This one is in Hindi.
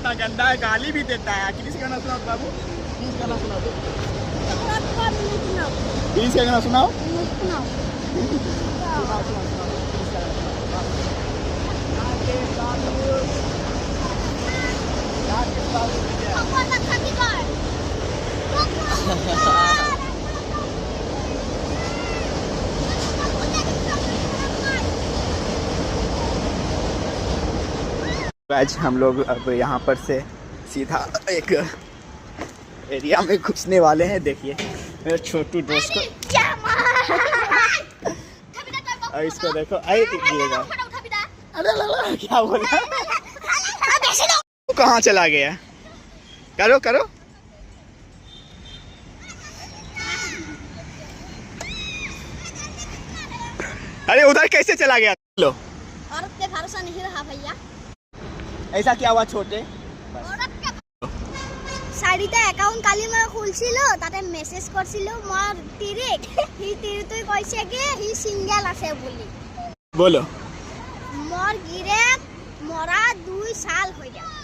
कितना गंदा है, गाली भी देता है। किसी गाना सुनाओ बाबू, प्लीज गाना सुनाओ, प्लीज का गाना सुनाओ। आज हम लोग अब यहाँ पर से सीधा एक एरिया में घुसने वाले हैं। देखिए मेरे छोटू दोस्त को, और इसको देखो, आई गिरेगा। अरे लाला क्या बोला, कहाँ चला गया? करो करो। अरे उधर कैसे चला गया? लो, औरत के भरोसा नहीं रहा भैया। ऐसा क्या हुआ छोटे? চাৰিটা একাউণ্ট কালি মই খুলিছিলো, তাতে মেছেজ কৰিছিলো মই তিৰিক, সি তিৰিটোই কৈছে কি সি সিঙ্গেল আছে বুলি। बोलो। মোৰ গিৰেক মৰা 2 সাল হৈ গ'ল।